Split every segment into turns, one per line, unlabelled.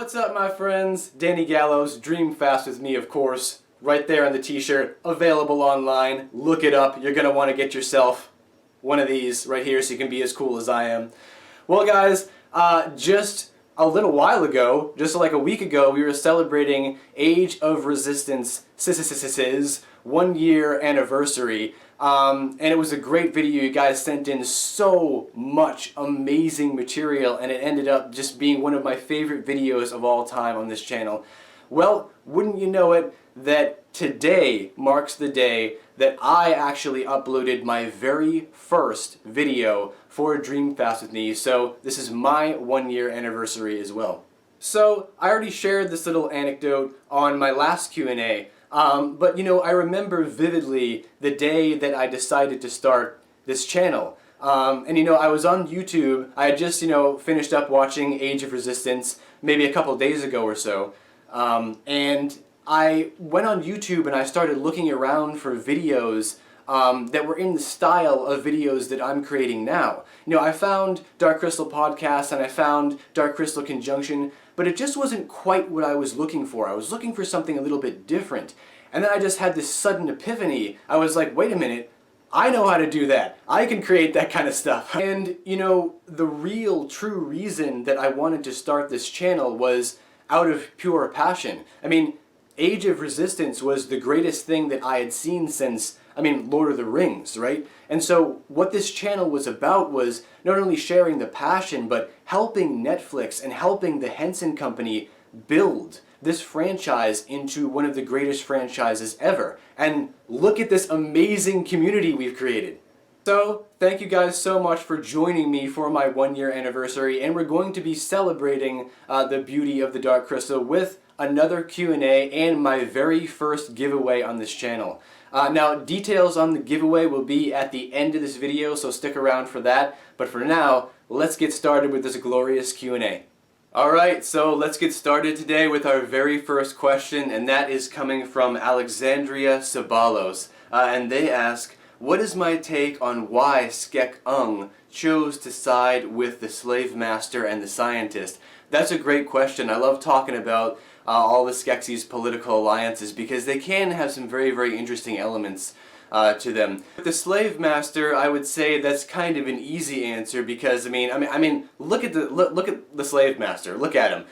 What's up, my friends? Danny Gallows, Dreamfast with me, of course, right there on the t-shirt, available online. Look it up. You're going to want to get yourself one of these right here so you can be as cool as I am. Well, guys, just a little while ago, just like a week ago, we were celebrating Age of Resistance 1 year anniversary. And it was a great video. You guys sent in so much amazing material, and it ended up just being one of my favorite videos of all time on this channel. Well, wouldn't you know it, that today marks the day that I actually uploaded my very first video for Dreamfast with me, so this is my 1 year anniversary as well. So, I already shared this little anecdote on my last Q&A, but you know, I remember vividly the day that I decided to start this channel. And you know, I was on YouTube. I had just, finished up watching Age of Resistance maybe a couple days ago or so. And I went on YouTube and I started looking around for videos that were in the style of videos that I'm creating now. You know, I found Dark Crystal Podcast and I found Dark Crystal Conjunction, but it just wasn't quite what I was looking for. I was looking for something a little bit different. And then I just had this sudden epiphany. I was like, wait a minute, I know how to do that. I can create that kind of stuff. And, you know, the real, true reason that I wanted to start this channel was out of pure passion. I mean, Age of Resistance was the greatest thing that I had seen since, Lord of the Rings, right? And so what this channel was about was not only sharing the passion, but helping Netflix and helping the Henson Company build this franchise into one of the greatest franchises ever. And look at this amazing community we've created. So, thank you guys so much for joining me for my 1 year anniversary, and we're going to be celebrating the beauty of the Dark Crystal with another Q&A and my very first giveaway on this channel. Now, details on the giveaway will be at the end of this video, so stick around for that. But for now, let's get started with this glorious Q&A. Alright, so let's get started today with our very first question, and that is coming from Alexandria Sabalos. And they ask, what is my take on why Skek chose to side with the slave master and the scientist? That's a great question. I love talking about all the Skeksis' political alliances because they can have some very, very interesting elements to them. With the slave master, I would say that's kind of an easy answer because look at the slave master. Look at him.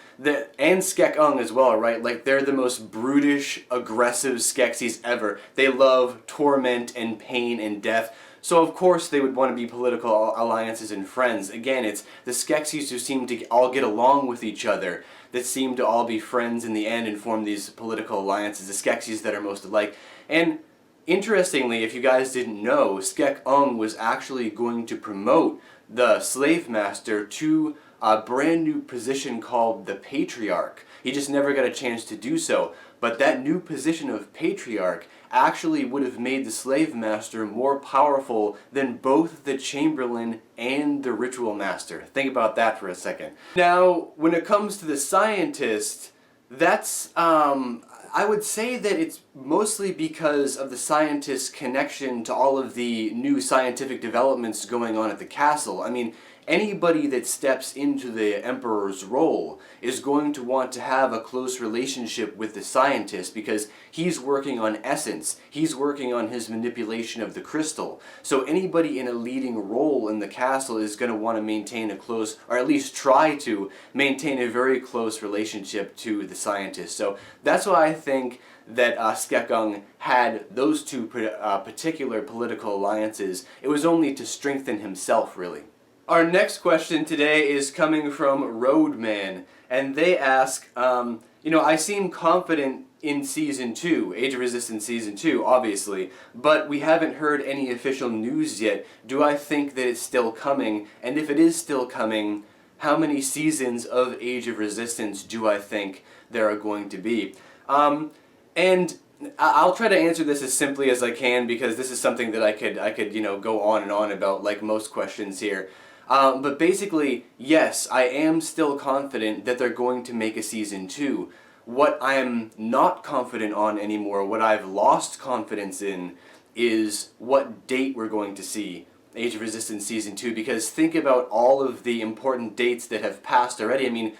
And Skek as well, right? Like, they're the most brutish, aggressive Skeksis ever. They love torment and pain and death. So of course they would want to be political alliances and friends. Again, it's the Skeksis who seem to all get along with each other, that seem to all be friends in the end and form these political alliances, the Skeksis that are most alike. And interestingly, if you guys didn't know, Skek was actually going to promote the slave master to a brand new position called the Patriarch. He just never got a chance to do so. But that new position of Patriarch actually would have made the slave master more powerful than both the Chamberlain and the Ritual Master. Think about that for a second. Now, when it comes to the scientist, that's, I would say that it's mostly because of the scientist's connection to all of the new scientific developments going on at the castle. I mean, anybody that steps into the Emperor's role is going to want to have a close relationship with the scientist because he's working on essence. He's working on his manipulation of the crystal. So anybody in a leading role in the castle is going to want to maintain a close, or at least try to maintain a very close relationship to the scientist. So that's why I think that Skek had those two particular political alliances. It was only to strengthen himself, really. Our next question today is coming from Roadman, and they ask, I seem confident in Season 2, Age of Resistance Season 2, obviously, but we haven't heard any official news yet. Do I think that it's still coming? And if it is still coming, how many seasons of Age of Resistance do I think there are going to be? And I'll try to answer this as simply as I can because this is something that I could go on and on about, like most questions here. But basically, yes, I am still confident that they're going to make a Season 2. What I am not confident on anymore, what I've lost confidence in, is what date we're going to see Age of Resistance Season 2, because think about all of the important dates that have passed already.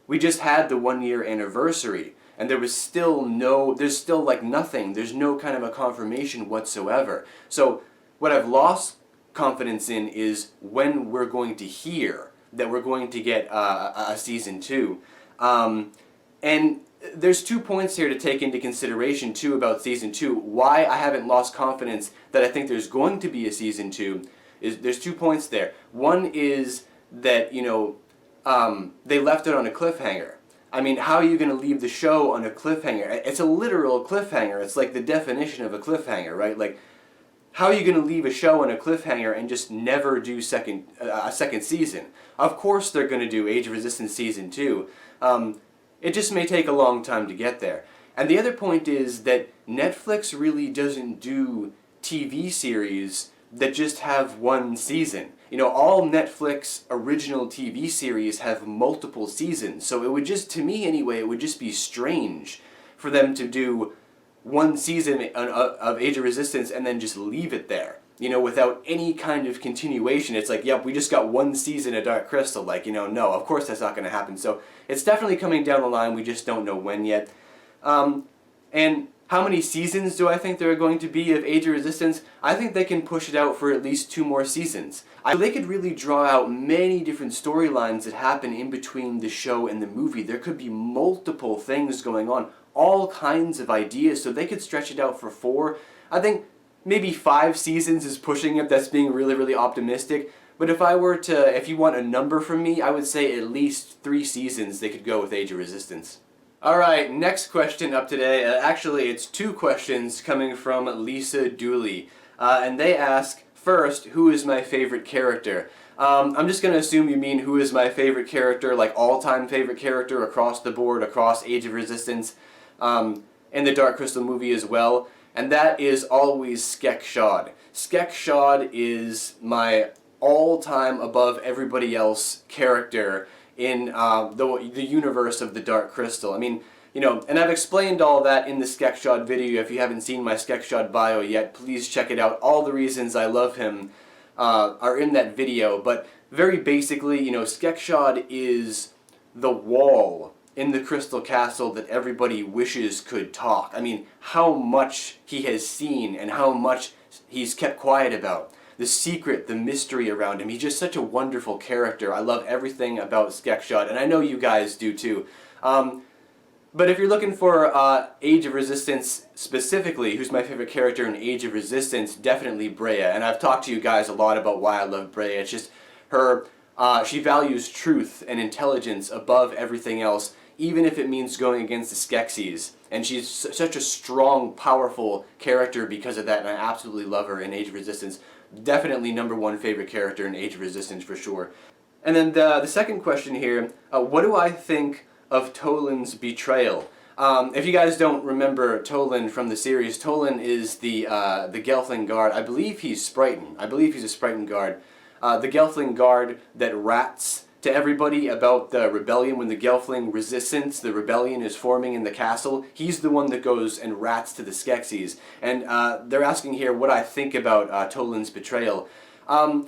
we just had the 1 year anniversary, and there's still like nothing, there's no kind of a confirmation whatsoever. So what I've lost confidence in is when we're going to hear that we're going to get a season 2. And there's 2 points here to take into consideration too about season 2. Why I haven't lost confidence that I think there's going to be a season 2 is there's 2 points there. One is that, they left it on a cliffhanger. I mean, how are you going to leave the show on a cliffhanger? It's a literal cliffhanger. It's like the definition of a cliffhanger, right? Like, how are you going to leave a show on a cliffhanger and just never do a second season? Of course they're going to do Age of Resistance season 2. It just may take a long time to get there. And the other point is that Netflix really doesn't do TV series that just have 1 season. All Netflix original TV series have multiple seasons. So it would just, to me anyway, it would just be strange for them to do 1 season of Age of Resistance and then just leave it there, without any kind of continuation. It's like, yep, we just got 1 season of Dark Crystal. Like, no, of course that's not going to happen. So it's definitely coming down the line. We just don't know when yet. And how many seasons do I think there are going to be of Age of Resistance? I think they can push it out for at least 2 more seasons. They could really draw out many different storylines that happen in between the show and the movie. There could be multiple things going on, all kinds of ideas, so they could stretch it out for 4. I think maybe 5 seasons is pushing it. That's being really, really optimistic. But if you want a number from me, I would say at least 3 seasons they could go with Age of Resistance. Alright, next question up today. Actually, it's 2 questions coming from Lisa Dooley. And they ask, first, who is my favorite character? I'm just going to assume you mean who is my favorite character, like all-time favorite character across the board, across Age of Resistance, and the Dark Crystal movie as well. And that is always Skek. Skek is my all-time above everybody else character in the universe of the Dark Crystal. I mean, and I've explained all that in the Skek video. If you haven't seen my Skek bio yet, please check it out. All the reasons I love him are in that video. But very basically, Skek is the wall in the Crystal Castle that everybody wishes could talk. I mean, how much he has seen and how much he's kept quiet about. The secret, the mystery around him. He's just such a wonderful character. I love everything about Skek, and I know you guys do too. But if you're looking for Age of Resistance specifically, who's my favorite character in Age of Resistance, definitely Brea. And I've talked to you guys a lot about why I love Brea. It's just her, she values truth and intelligence above everything else, even if it means going against the Skeksis. And she's such a strong, powerful character because of that, and I absolutely love her in Age of Resistance. Definitely #1 favorite character in Age of Resistance for sure. And then the second question here, what do I think of Toland's betrayal? If you guys don't remember Toland from the series, Toland is the Gelfling guard. I believe he's Sprighton. I believe he's a Sprighton guard. The Gelfling guard that rats to everybody about the rebellion when the Gelfling resistance, the rebellion is forming in the castle. He's the one that goes and rats to the Skeksis. And they're asking here what I think about Toland's betrayal. And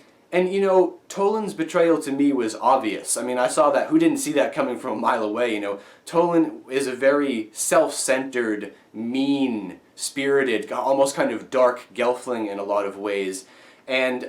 Toland's betrayal to me was obvious. I mean, I saw that. Who didn't see that coming from a mile away? Toland is a very self-centered, mean-spirited, almost kind of dark Gelfling in a lot of ways. And,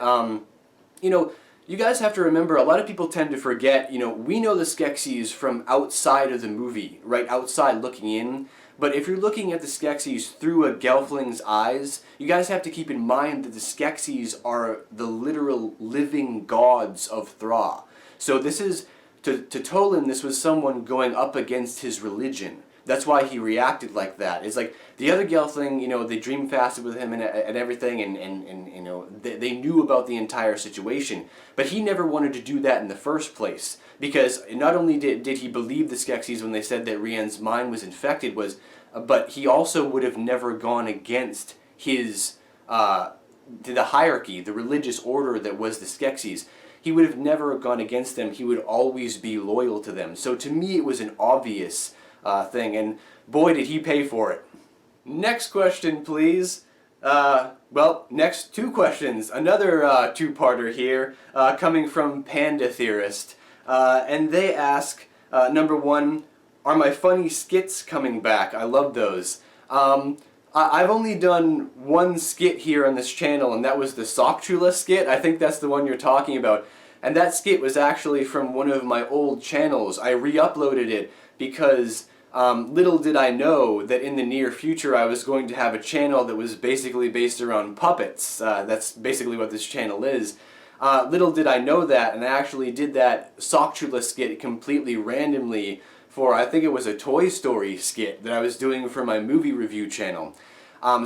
you guys have to remember, a lot of people tend to forget, we know the Skeksis from outside of the movie, right, outside looking in, but if you're looking at the Skeksis through a Gelfling's eyes, you guys have to keep in mind that the Skeksis are the literal living gods of Thra. So this is, to Toland, this was someone going up against his religion. That's why he reacted like that. It's like the other Gelfling, they dreamfasted with him and everything, and they knew about the entire situation. But he never wanted to do that in the first place, because not only did he believe the Skeksis when they said that Rian's mind was infected, but he also would have never gone against his the hierarchy, the religious order that was the Skeksis. He would have never gone against them. He would always be loyal to them. So to me, it was an obvious thing, and boy did he pay for it. Next question, please. Well, next 2 questions. Another 2-parter here, coming from Panda Theorist. And they ask, Number one, are my funny skits coming back? I love those. I've only done one skit here on this channel, and that was the Sockchula skit. I think that's the one you're talking about. And that skit was actually from one of my old channels. I re-uploaded it because little did I know that in the near future I was going to have a channel that was basically based around puppets. That's basically what this channel is. Little did I know that, and I actually did that Sockchula skit completely randomly for, I think it was a Toy Story skit that I was doing for my movie review channel.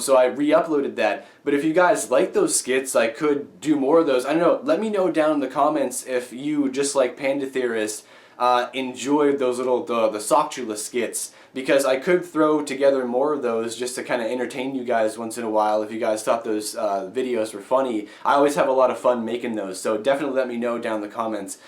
So I re-uploaded that. But if you guys like those skits, I could do more of those. I don't know, let me know down in the comments if you, just like Panda Theorist, enjoyed those little, the Sockchula skits, because I could throw together more of those just to kind of entertain you guys once in a while if you guys thought those videos were funny. I always have a lot of fun making those, so definitely let me know down in the comments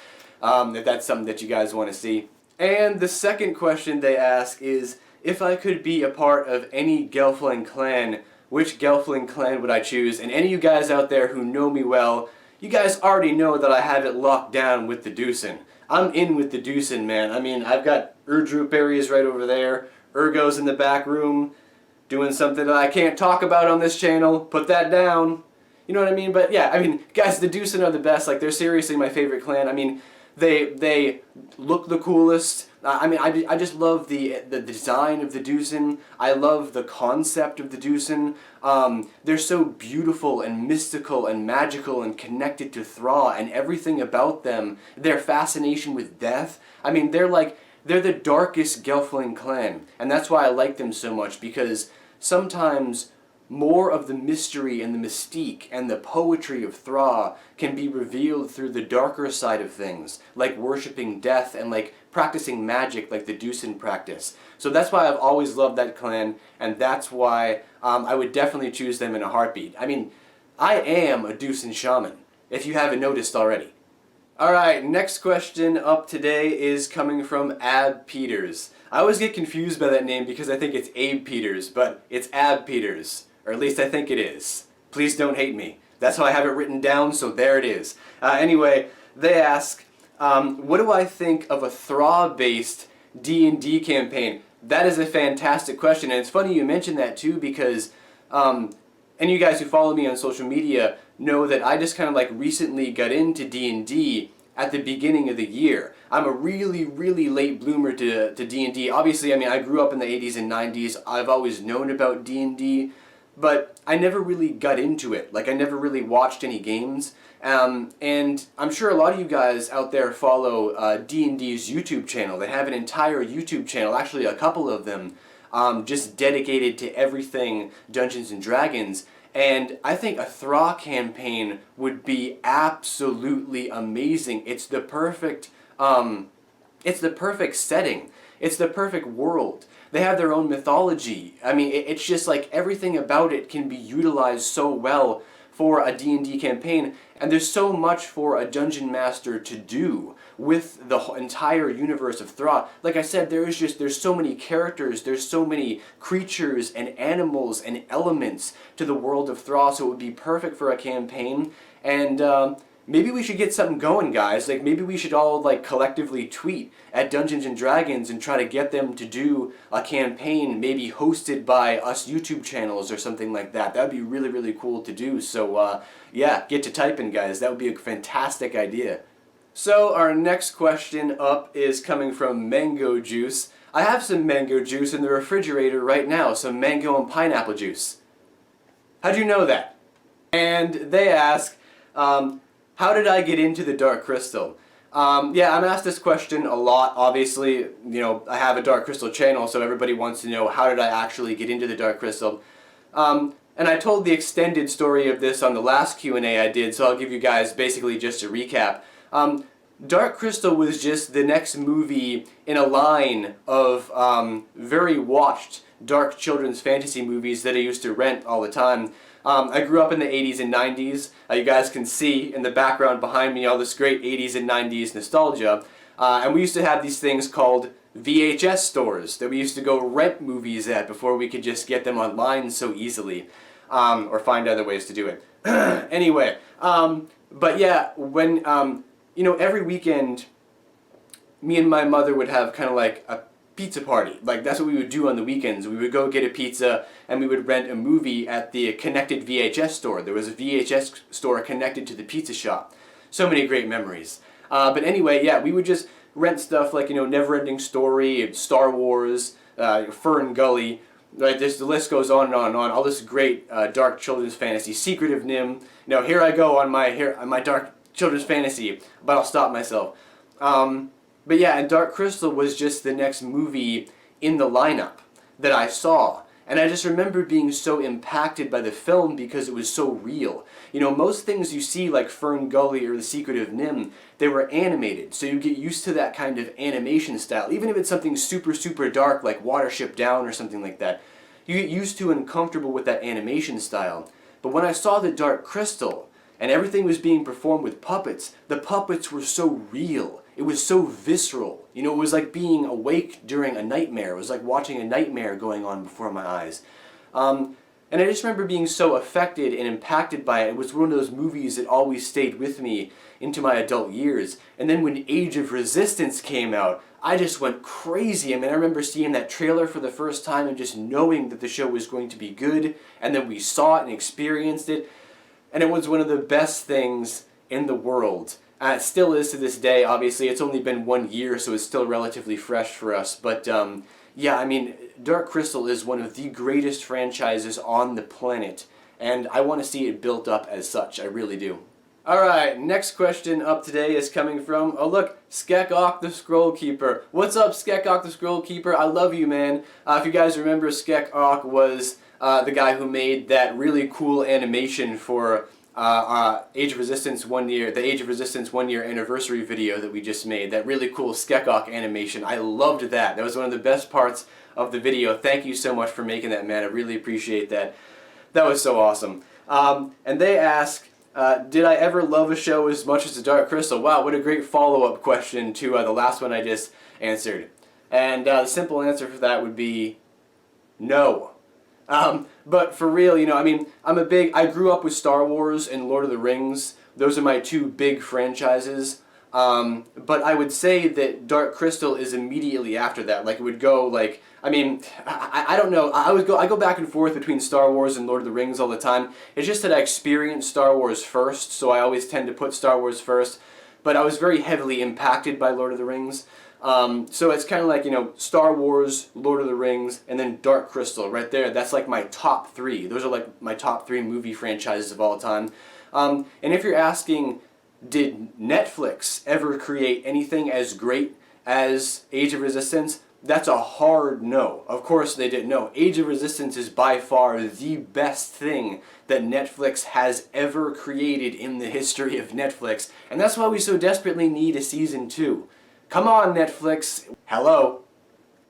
if that's something that you guys want to see. And the second question they ask is, if I could be a part of any Gelfling clan, which Gelfling clan would I choose? And any of you guys out there who know me well, you guys already know that I have it locked down with the Deucin. I'm in with the Deucin, man. I mean, I've got Urdrup areas right over there. Urgo's in the back room doing something that I can't talk about on this channel. Put that down. You know what I mean? But yeah, I mean, guys, the Deucin are the best. Like, they're seriously my favorite clan. I mean, they look the coolest. I mean, I just love the design of the Deucin. I love the concept of the Deucin. They're so beautiful and mystical and magical and connected to Thraw and everything about them. Their fascination with death. I mean, they're the darkest Gelfling clan, and that's why I like them so much, because sometimes more of the mystery and the mystique and the poetry of Thraw can be revealed through the darker side of things, like worshipping death and like practicing magic like the Deucin practice. So that's why I've always loved that clan, and that's why I would definitely choose them in a heartbeat. I mean, I am a Deucin shaman, if you haven't noticed already. Alright, next question up today is coming from Ab Peters. I always get confused by that name because I think it's Abe Peters, but it's Ab Peters. Or at least I think it is. Please don't hate me. That's how I have it written down, so there it is. Anyway, they ask, what do I think of a thraw-based D&D campaign? That is a fantastic question, and it's funny you mentioned that too, because any of you guys who follow me on social media know that I just kind of like recently got into D&D at the beginning of the year. I'm a really, really late bloomer to D&D. Obviously, I mean, I grew up in the 80s and 90s. I've always known about D&D, but I never really got into it. Like, I never really watched any games. And I'm sure a lot of you guys out there follow D&D's YouTube channel. They have an entire YouTube channel, actually a couple of them, just dedicated to everything Dungeons & Dragons. And I think a Thraw campaign would be absolutely amazing. It's the perfect setting. It's the perfect world. They have their own mythology. I mean, it's just like everything about it can be utilized so well for a D&D campaign, and there's so much for a dungeon master to do with the entire universe of Thraw. Like I said, there's so many characters, there's so many creatures and animals and elements to the world of Thraw, so it would be perfect for a campaign. And maybe we should get something going, guys. Like, maybe we should all like collectively tweet at Dungeons & Dragons and try to get them to do a campaign, maybe hosted by us YouTube channels or something like that. That would be really, really cool to do. So yeah, get to typing, guys. That would be a fantastic idea. So our next question up is coming from Mango Juice. I have some mango juice in the refrigerator right now, some mango and pineapple juice. How'd you know that? And they ask, how did I get into the Dark Crystal? Yeah, I'm asked this question a lot. Obviously, you know, I have a Dark Crystal channel, so everybody wants to know, how did I actually get into the Dark Crystal? And I told the extended story of this on the last Q&A I did, so I'll give you guys basically just a recap. Dark Crystal was just the next movie in a line of very watched dark children's fantasy movies that I used to rent all the time. I grew up in the 80s and 90s. You guys can see in the background behind me all this great 80s and 90s nostalgia. And we used to have these things called VHS stores that we used to go rent movies at before we could just get them online so easily, or find other ways to do it. Anyway, but yeah, when, you know, every weekend me and my mother would have kind of like a pizza party. Like, that's what we would do on the weekends. We would go get a pizza and we would rent a movie at the connected VHS store. There was a VHS store connected to the pizza shop. So many great memories. But anyway, yeah, we would just rent stuff like, you know, Neverending Story, Star Wars, Fern Gully, right? The list goes on and on and on. All this great dark children's fantasy, Secret of Nim. You know, here I go on my dark children's fantasy, but I'll stop myself. But yeah, and Dark Crystal was just the next movie in the lineup that I saw. And I just remember being so impacted by the film because it was so real. You know, most things you see like Fern Gully or The Secret of Nim, they were animated. So you get used to that kind of animation style. Even if it's something super, super dark like Watership Down or something like that, you get used to and comfortable with that animation style. But when I saw The Dark Crystal, and everything was being performed with puppets, the puppets were so real. It was so visceral. You know, it was like being awake during a nightmare. It was like watching a nightmare going on before my eyes. And I just remember being so affected and impacted by it. It was one of those movies that always stayed with me into my adult years. And then when Age of Resistance came out, I just went crazy. I mean, I remember seeing that trailer for the first time and just knowing that the show was going to be good. And then we saw it and experienced it. And it was one of the best things in the world. It still is to this day. Obviously, it's only been 1 year, so it's still relatively fresh for us. But yeah, I mean, Dark Crystal is one of the greatest franchises on the planet. And I want to see it built up as such. I really do. Alright, next question up today is coming from, oh look, Skek the Scroll Keeper. What's up, Skek the Scroll Keeper? I love you, man. If you guys remember, Skek was the guy who made that really cool animation for Age of Resistance 1 year, the Age of Resistance 1 year anniversary video that we just made. That really cool Skek animation. I loved that. That was one of the best parts of the video. Thank you so much for making that, man. I really appreciate that. That was so awesome. And they ask, did I ever love a show as much as The Dark Crystal? Wow, what a great follow-up question to the last one I just answered. And the simple answer for that would be no. But for real, you know, I mean, I grew up with Star Wars and Lord of the Rings. Those are my two big franchises. But I would say that Dark Crystal is immediately after that. Like, it would go, like, I mean, I don't know. I go back and forth between Star Wars and Lord of the Rings all the time. It's just that I experienced Star Wars first, so I always tend to put Star Wars first. But I was very heavily impacted by Lord of the Rings. So it's kind of like, you know, Star Wars, Lord of the Rings, and then Dark Crystal right there. That's like my top three. Those are like my top three movie franchises of all time. And if you're asking, did Netflix ever create anything as great as Age of Resistance? That's a hard no. Of course they didn't. No, Age of Resistance is by far the best thing that Netflix has ever created in the history of Netflix. And that's why we so desperately need a season 2. Come on, Netflix. Hello.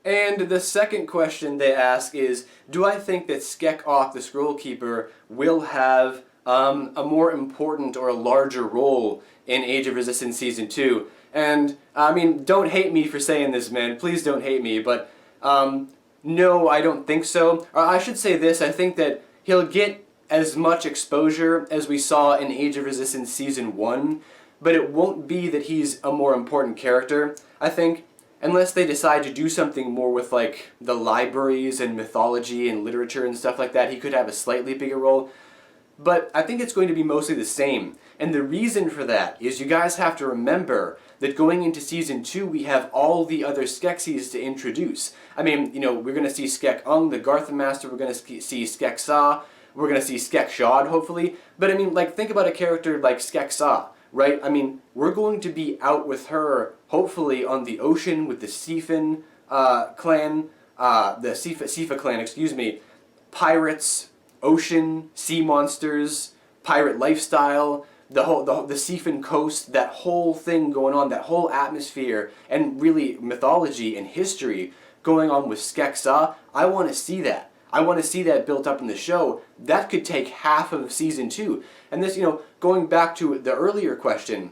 And the second question they ask is, do I think that Skek the Scroll Keeper will have a more important or a larger role in Age of Resistance Season 2? And, I mean, don't hate me for saying this, man. Please don't hate me, but no, I don't think so. Or I should say this, I think that he'll get as much exposure as we saw in Age of Resistance Season 1, but it won't be that he's a more important character, I think, unless they decide to do something more with, like, the libraries and mythology and literature and stuff like that. He could have a slightly bigger role, but I think it's going to be mostly the same. And the reason for that is you guys have to remember that going into Season 2, we have all the other Skeksis to introduce. I mean, you know, we're going to see Skek the Garth Master, we're going to see Skek we're going to see Skek hopefully, but I mean, like, think about a character like Skek right? I mean, we're going to be out with her, hopefully, on the ocean with the Sifa clan, pirates, ocean, sea monsters, pirate lifestyle, the Sifan coast, that whole thing going on, that whole atmosphere, and really mythology and history going on with Skek. I want to see that. I want to see that built up in the show. That could take half of Season 2. And this, you know, going back to the earlier question,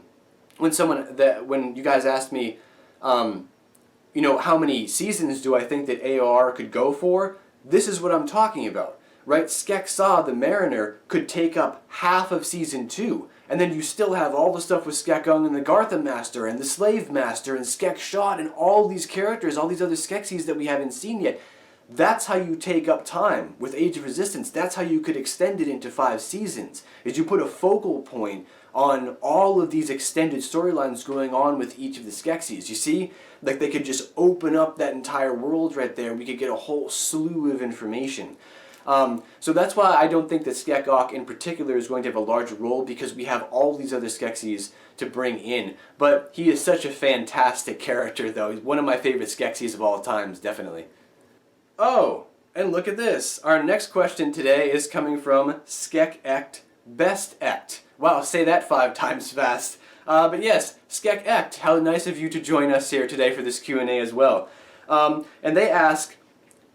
when you guys asked me, you know, how many seasons do I think that AOR could go for? This is what I'm talking about, right? Skek the Mariner could take up half of Season 2. And then you still have all the stuff with Skekung and the Gartham Master and the Slave Master and Skek Shot and all these characters, all these other Skeksis that we haven't seen yet. That's how you take up time with Age of Resistance. That's how you could extend it into 5 seasons, is you put a focal point on all of these extended storylines going on with each of the Skeksis. You see? Like, they could just open up that entire world right there. We could get a whole slew of information. So that's why I don't think that Skekok in particular is going to have a large role, because we have all these other Skeksis to bring in. But he is such a fantastic character, though. He's one of my favorite Skeksis of all times, definitely. Oh, and look at this. Our next question today is coming from Skek Best Ect. Wow, say that 5 times fast. But yes, Skek Ect, how nice of you to join us here today for this Q&A as well. And they ask,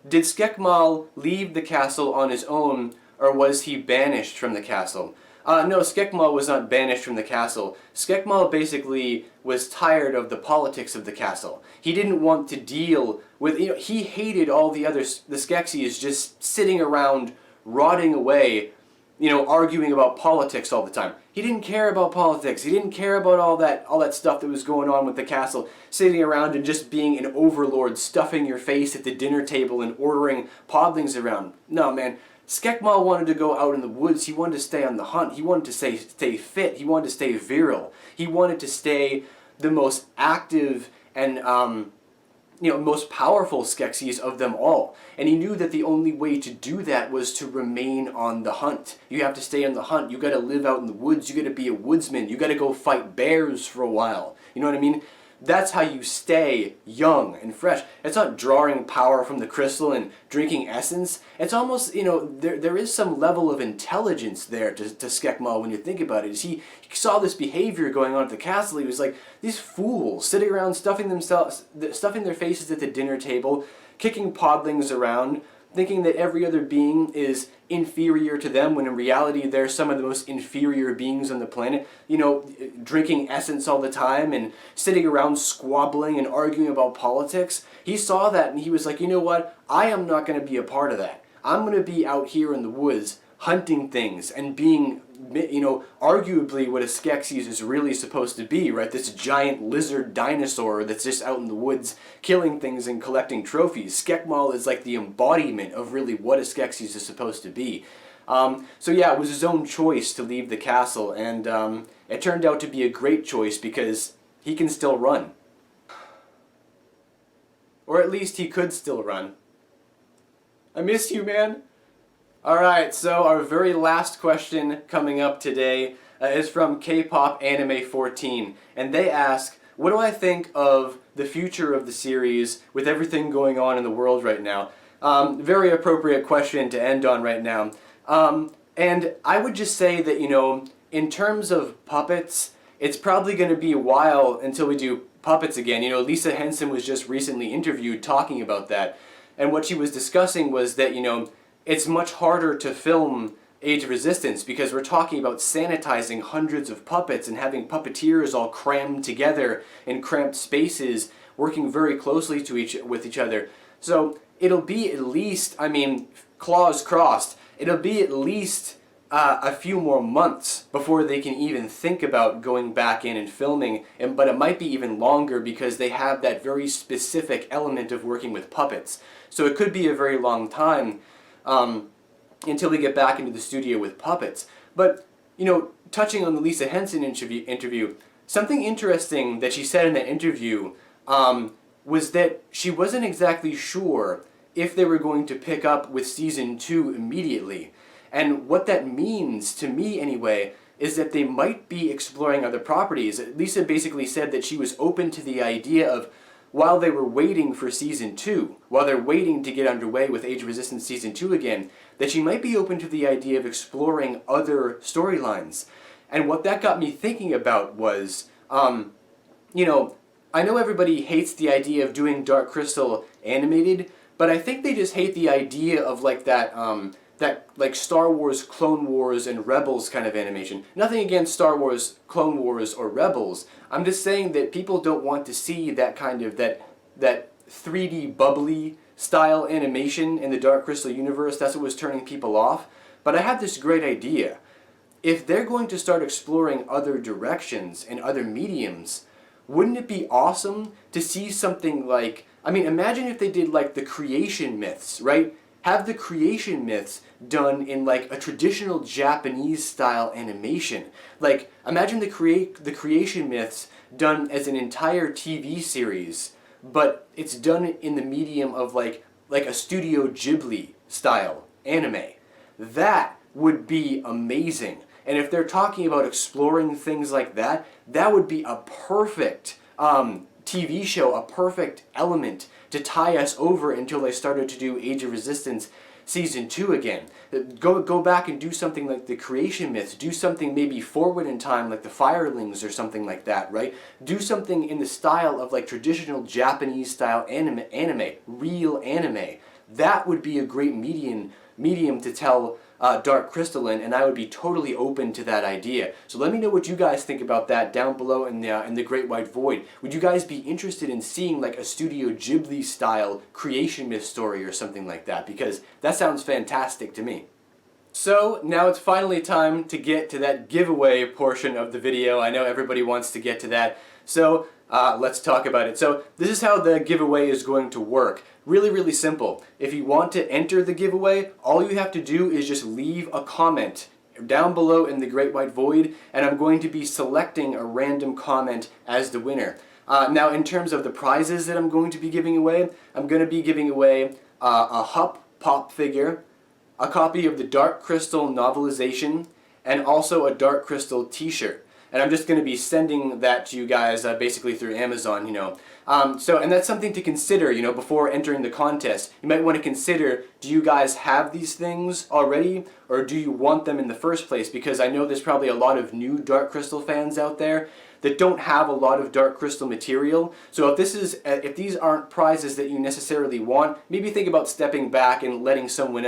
did Skekmal leave the castle on his own, or was he banished from the castle? No, Skekmal was not banished from the castle. Skekmal basically was tired of the politics of the castle. He didn't want to deal with, he hated all the Skeksis just sitting around, rotting away, arguing about politics all the time. He didn't care about politics. He didn't care about all that stuff that was going on with the castle, sitting around and just being an overlord, stuffing your face at the dinner table and ordering podlings around. No, man. Skekmal wanted to go out in the woods. He wanted to stay on the hunt. He wanted to stay fit. He wanted to stay virile. He wanted to stay the most active and most powerful Skeksis of them all. And he knew that the only way to do that was to remain on the hunt. You have to stay on the hunt. You got to live out in the woods. You got to be a woodsman. You got to go fight bears for a while. You know what I mean? That's how you stay young and fresh. It's not drawing power from the crystal and drinking essence. It's almost, there is some level of intelligence there to Skekmal when you think about it. He saw this behavior going on at the castle. He was like, these fools sitting around stuffing their faces at the dinner table, kicking podlings around, thinking that every other being is inferior to them, when in reality they're some of the most inferior beings on the planet. Drinking essence all the time and sitting around squabbling and arguing about politics. He saw that and he was like, you know what? I am not going to be a part of that. I'm going to be out here in the woods hunting things and being, arguably what a Skeksis is really supposed to be, right? This giant lizard dinosaur that's just out in the woods killing things and collecting trophies. Skekmal is like the embodiment of really what a Skeksis is supposed to be. So yeah, it was his own choice to leave the castle, and it turned out to be a great choice because he can still run. Or at least he could still run. I miss you, man. Alright, so our very last question coming up today is from K-Pop Anime 14, and they ask, what do I think of the future of the series with everything going on in the world right now? Very appropriate question to end on right now. And I would just say that, in terms of puppets, it's probably going to be a while until we do puppets again. Lisa Henson was just recently interviewed talking about that, and what she was discussing was that, it's much harder to film Age of Resistance because we're talking about sanitizing hundreds of puppets and having puppeteers all crammed together in cramped spaces, working very closely with each other. So it'll be at least, claws crossed, it'll be at least a few more months before they can even think about going back in and filming, but it might be even longer because they have that very specific element of working with puppets. So it could be a very long time until we get back into the studio with puppets. But, touching on the Lisa Henson interview, something interesting that she said in that interview was that she wasn't exactly sure if they were going to pick up with Season 2 immediately. And what that means, to me anyway, is that they might be exploring other properties. Lisa basically said that she was open to the idea of, while they were waiting for Season 2, while they're waiting to get underway with Age of Resistance Season 2 again, that she might be open to the idea of exploring other storylines. And what that got me thinking about was, I know everybody hates the idea of doing Dark Crystal animated, but I think they just hate the idea of like that Star Wars, Clone Wars, and Rebels kind of animation. Nothing against Star Wars, Clone Wars, or Rebels. I'm just saying that people don't want to see that kind of, that 3D bubbly style animation in the Dark Crystal universe. That's what was turning people off. But I had this great idea. if they're going to start exploring other directions and other mediums, wouldn't it be awesome to see something like, I mean, imagine if they did like the creation myths, right? Have the creation myths done in like a traditional Japanese style animation. Like, imagine the creation myths done as an entire TV series, but it's done in the medium of like a Studio Ghibli style anime. That would be amazing. And if they're talking about exploring things like that, that would be a perfect TV show, a perfect element to tie us over until they started to do Age of Resistance Season 2 again. Go back and do something like the creation myths. Do something maybe forward in time like the Firelings or something like that, right? Do something in the style of like traditional Japanese style anime, real anime. That would be a great medium to tell Dark Crystal in, and I would be totally open to that idea. So let me know what you guys think about that down below in the Great White Void. Would you guys be interested in seeing like a Studio Ghibli style creation myth story or something like that? Because that sounds fantastic to me. So now it's finally time to get to that giveaway portion of the video. I know everybody wants to get to that. So let's talk about it. So this is how the giveaway is going to work. Really, really simple. If you want to enter the giveaway, all you have to do is just leave a comment down below in the Great White Void, and I'm going to be selecting a random comment as the winner. Now, in terms of the prizes that I'm going to be giving away, I'm going to be giving away a Hup Pop figure, a copy of the Dark Crystal novelization, and also a Dark Crystal t-shirt. And I'm just going to be sending that to you guys basically through Amazon, you know. And that's something to consider, you know, before entering the contest. You might want to consider, do you guys have these things already, or do you want them in the first place? Because I know there's probably a lot of new Dark Crystal fans out there that don't have a lot of Dark Crystal material. So if these aren't prizes that you necessarily want, maybe think about stepping back and letting someone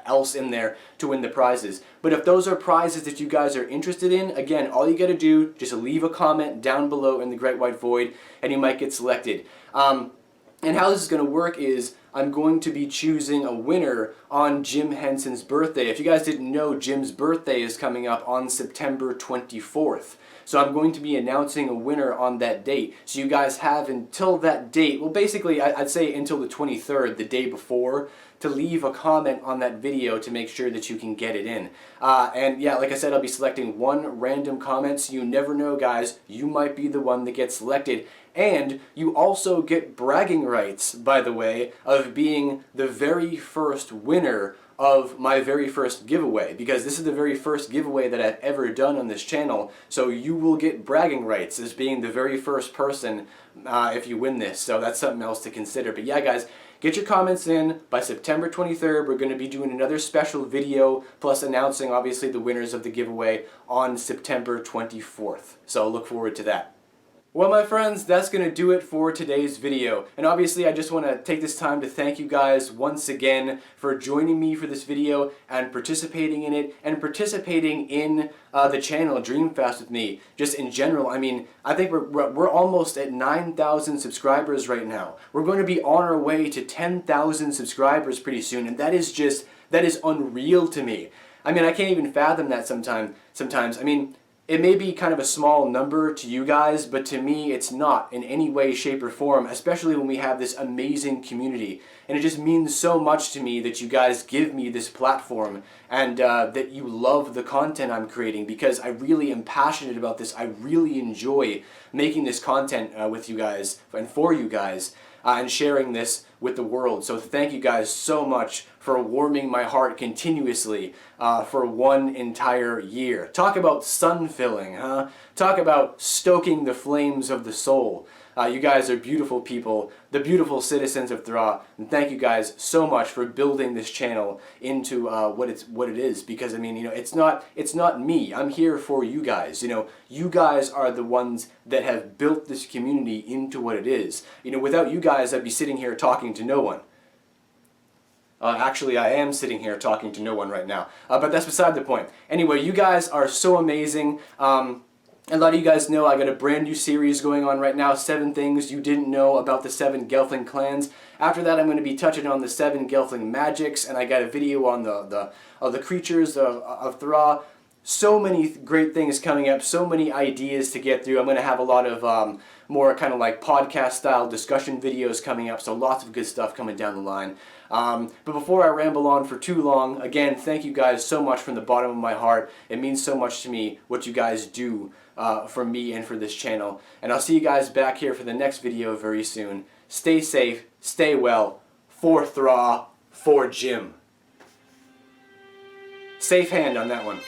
else in there to win the prizes. But if those are prizes that you guys are interested in, again, all you gotta do, just leave a comment down below in the Great White Void, and you might get selected. And how this is going to work is I'm going to be choosing a winner on Jim Henson's birthday. If you guys didn't know, Jim's birthday is coming up on September 24th. So I'm going to be announcing a winner on that date. So you guys have until that date, well basically I'd say until the 23rd, the day before, to leave a comment on that video to make sure that you can get it in. And yeah, like I said, I'll be selecting one random comment, so you never know, guys. You might be the one that gets selected. And you also get bragging rights, by the way, of being the very first winner of my very first giveaway, because this is the very first giveaway that I've ever done on this channel, so you will get bragging rights as being the very first person if you win this. So that's something else to consider. But yeah, guys, get your comments in by September 23rd. We're going to be doing another special video, plus announcing obviously the winners of the giveaway on September 24th. So look forward to that. Well, my friends, that's going to do it for today's video. And obviously, I just want to take this time to thank you guys once again for joining me for this video and participating in it, and participating in the channel Dreamfast with me. Just in general, I mean, I think we're almost at 9,000 subscribers right now. We're going to be on our way to 10,000 subscribers pretty soon, and that is unreal to me. I mean, I can't even fathom that sometimes. I mean, it may be kind of a small number to you guys, but to me it's not in any way, shape, or form, especially when we have this amazing community. And it just means so much to me that you guys give me this platform, and that you love the content I'm creating, because I really am passionate about this. I really enjoy making this content with you guys and for you guys, and sharing this with the world. So thank you guys so much for warming my heart continuously for one entire year. Talk about sun filling, huh? Talk about stoking the flames of the soul. You guys are beautiful people, the beautiful citizens of Thra, and thank you guys so much for building this channel into what it is. Because I mean, you know, it's not me. I'm here for you guys. You know, you guys are the ones that have built this community into what it is. You know, without you guys, I'd be sitting here talking to no one. Actually, I am sitting here talking to no one right now, but that's beside the point. Anyway, you guys are so amazing. A lot of you guys know I got a brand new series going on right now, 7 Things You Didn't Know About the 7 Gelfling Clans. After that, I'm going to be touching on the 7 Gelfling Magics, and I got a video on the creatures of Thra. So many great things coming up, so many ideas to get through. I'm going to have a lot of more kind of like podcast style discussion videos coming up, so lots of good stuff coming down the line. But before I ramble on for too long, again, thank you guys so much from the bottom of my heart. It means so much to me what you guys do for me and for this channel. And I'll see you guys back here for the next video very soon. Stay safe, stay well, for Thraw, for Jim. Safe hand on that one.